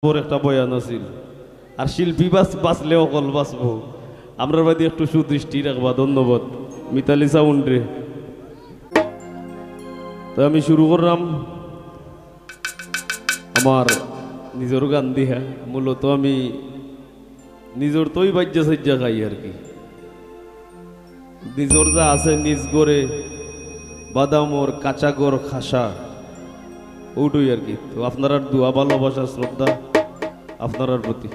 বড় একটা বয়ান আছিল আর শিল্পী বাঁচলে অকল বাঁচবো আমরা বাদে একটু সুদৃষ্টি রাখবা। ধন্যবাদ মিতালি সাউন্ড রে। তো আমি শুরু করলাম আমার নিজের গান দিয়া। মূলত আমি নিজের তোই বাজ্যা সাজ্জা খাই আর কি। নিজের যা আছে নিজ গড়ে বাদামর কাঁচা গড় খাসা ওটাই আর কি। তো আপনার দোয়া ভালোবাসা শ্রদ্ধা আপনার প্রতি।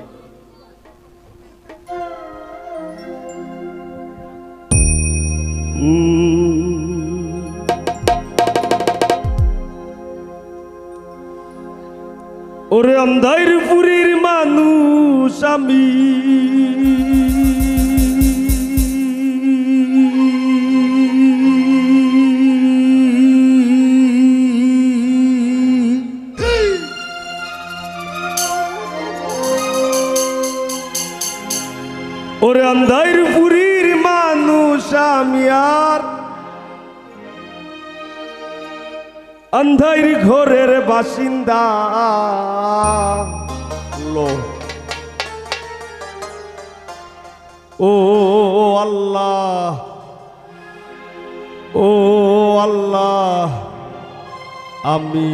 ওরে আন্ধার পুরীর মানুষ আমি, ওরে আন্ধার পুরীর মানুষ আমি আর আন্ধার ঘরের বাসিন্দা। ও আল্লাহ, ও আল্লাহ, আমি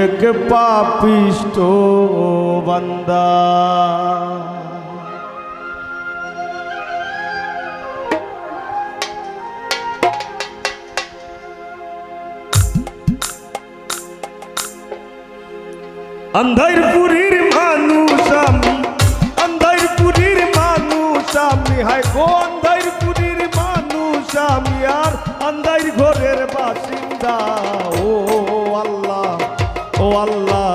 এক পাপিষ্ঠ বান্দা। আন্ধার পুরীর মানুষ আমি, আন্ধার পুরীর মানুষ আমি, হায় গো আন্ধার পুরীর মানুষ আমি আর আন্ধার ঘরের বাসিন্দা। ও আল্লাহ, ও আল্লাহ,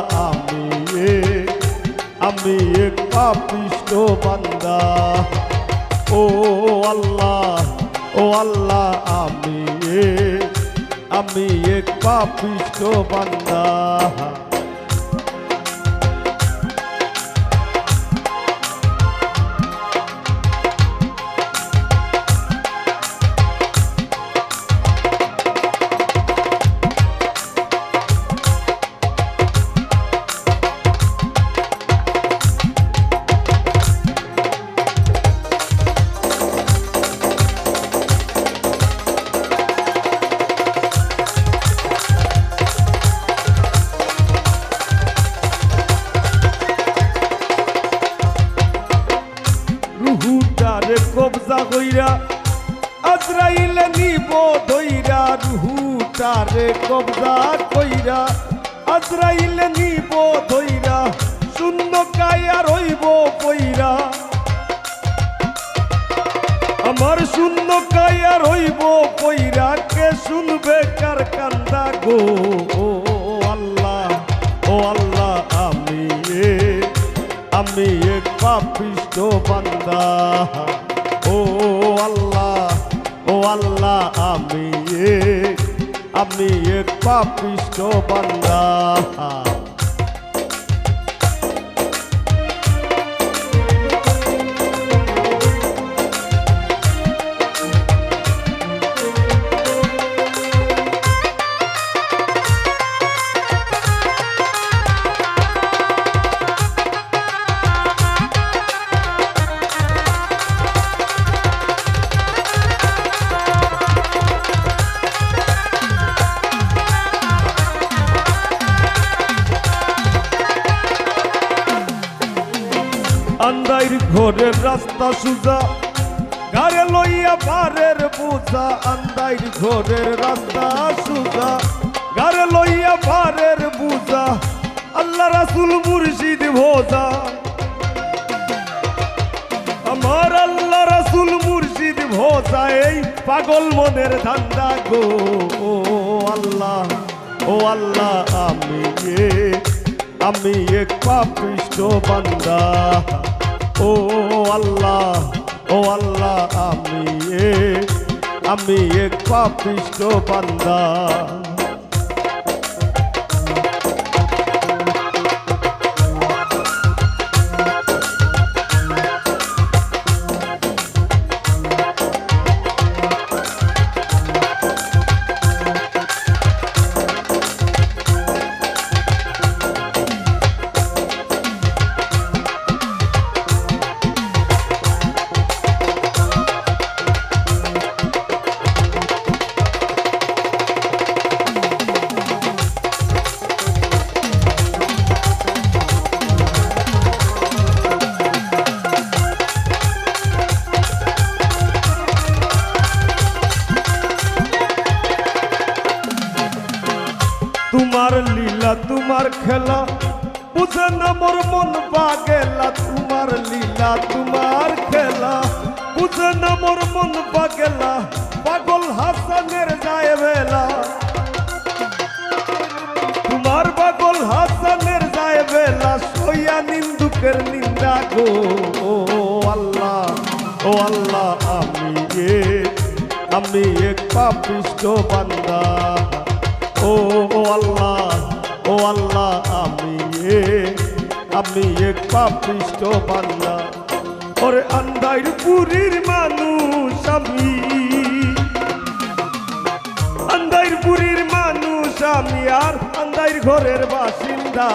আমি এক পাপিষ্ঠ বান্দা। ও আল্লাহ, ও আল্লাহ, আমি এক পাপিষ্ঠ বান্দা। রুহুটারে কবজা কইরা আজরাইলে নিব ধইরা, রুহুটারে কবজা কইরা আজরাইলে নিব ধইরা, শূন্য কায়া রইব পইরা, আমার শূন্য কায়া রইব পইরা, কে শুনবে কার কান্দা গো। ও আল্লাহ, ও আল্লাহ, আমি এক পাপিষ্ঠ বান্দা। ও আল্লাহ, ও আল্লাহ, আমি এক পাপিষ্ঠ বান্দা। আন্ধার ঘরের রাস্তা সুজা ঘরে লইয়া ভারের বোঝা, আন্ধার ঘরের রাস্তা সুজা ঘরে লইয়া ভারের বোঝা, আল্লাহ রাসূল মুর্শিদ ভোজা, আমার আল্লাহ রাসূল মুর্শিদ ভোজা, এই পাগল মনের ধান্দা গো। ও আল্লাহ, ও আল্লাহ, আমি এক পাপিষ্ঠ বান্দা। ও আল্লাহ, ও আল্লাহ, আমি এক পাপিষ্ঠ বান্দা। তোমার লীলা তোমার খেলা বুঝে না মোর মন পাগেলা তোমার লীলা তোমার খেলা বুঝে না মোর মন পাগেলা পাগল হাসানের যায় বেলা তোমার পাগল হাসানের যায় বেলা সইয়া নিন্দুকের নিন্দা গো ও আল্লাহ আমি এক পাপিষ্ঠ বান্দা ও আল্লাহ আমি এক পাপিষ্ঠ বান্দা ওরে আন্দাইর পুরীর মানুষ আমি আন্দাইর পুরীর মানুষ আমি আর আন্দাইর ঘরের বাসিন্দা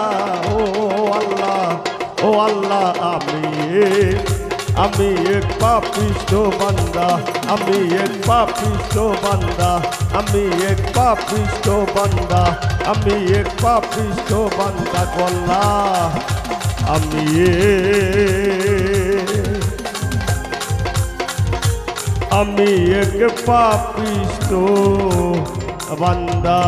ও আল্লাহ আমি এক পাপিষ্ঠ বান্দা আমি এক পাপিষ্ঠ বান্দা আমি এক পাপিষ্ঠ বান্দা আমি এক পাপিষ্ঠ বান্দা গল্লা আমি এক পাপিষ্ঠ বান্দা।